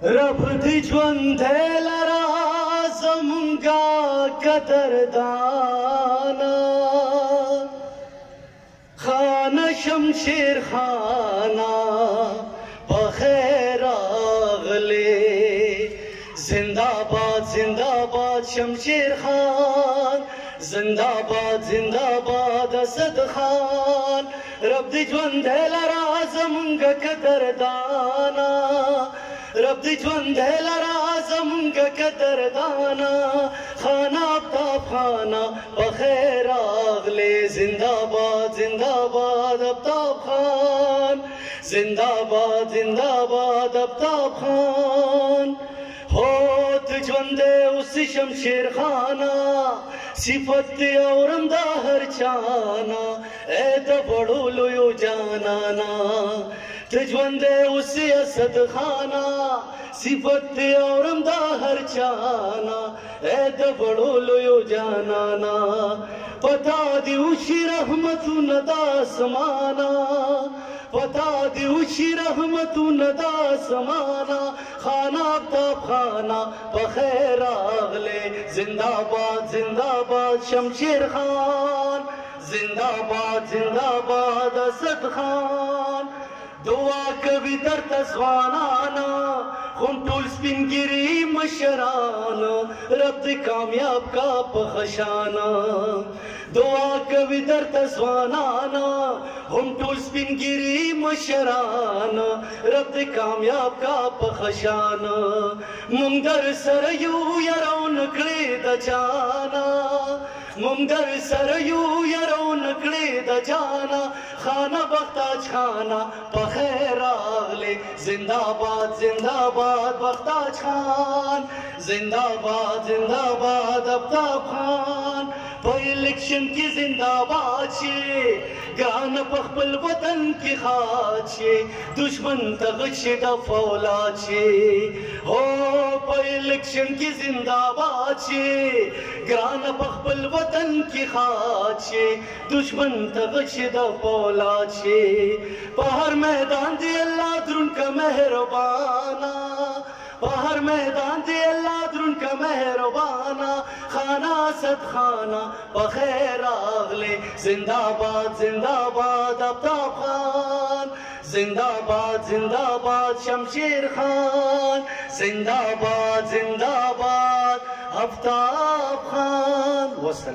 رب دی ژوند لرا زمونږه قدردانا خانه شمشیر خانه بخیر راغلی زنده‌باد زنده‌باد شمشیر خان زنده‌باد زنده‌باد اسد خان رب دی ژوند لرا زمونږه قدردانا رب دی ژوند لرا زمونږه قدردانا خانه آفتاب خانه بخیر راغلی زنده‌باد زنده‌باد آفتاب خان زنده‌باد زنده‌باد آفتاب خان ہو تو ژوند اوس شمشیر خانه صفت دی اورم دا هر چانا اے د بڑو لویو جانانا تو ژوند اوس اسد خانه صفت دی اورم دا هر چانا اے د بڑو لویو جانانا پتا دی اوشی رحمتونه د اسمانا پتا دی اوشی رحمتونه د اسمانا خانه آفتاب خانه بخیر راغلی زنده‌باد زنده‌باد شمشیر خان زنده‌باد زنده‌باد اسد خان دعا کوي درته ځوانانه خون ټول سپین ګیري مشران رب دې کامیاب کا په خشانه دعا کوي درته ځوانانه هم ټول سپین ګیري مشران رب دې کامیاب کا په خشانه مونږ در سره یو یارو نکړې د جانا مونږ در سره یو یارو نکړې د جانا خانه بختاج خانه بخیر راغلی زنده‌باد زنده‌باد بختاج خان زنده‌باد زنده‌باد آفتاب خان په الیکشن کې زنده‌باد شي ګران په خپل وطن کې خاط شي دشمن ته غشي د فولاد شي هو په الیکشن کې زنده‌باد شي ګران په خپل وطن کې خاط شي دشمن ته غشي د فولاد شي په هر میدان دی الله درونکه مهربانا په هر میدان دی الله درونکه مهربانا خانه اسد خانه بخیر راغلی زنده‌باد زنده‌باد آفتاب خان زنده‌باد زنده‌باد شمشیر خان زنده‌باد زنده‌باد آفتاب خان والسلام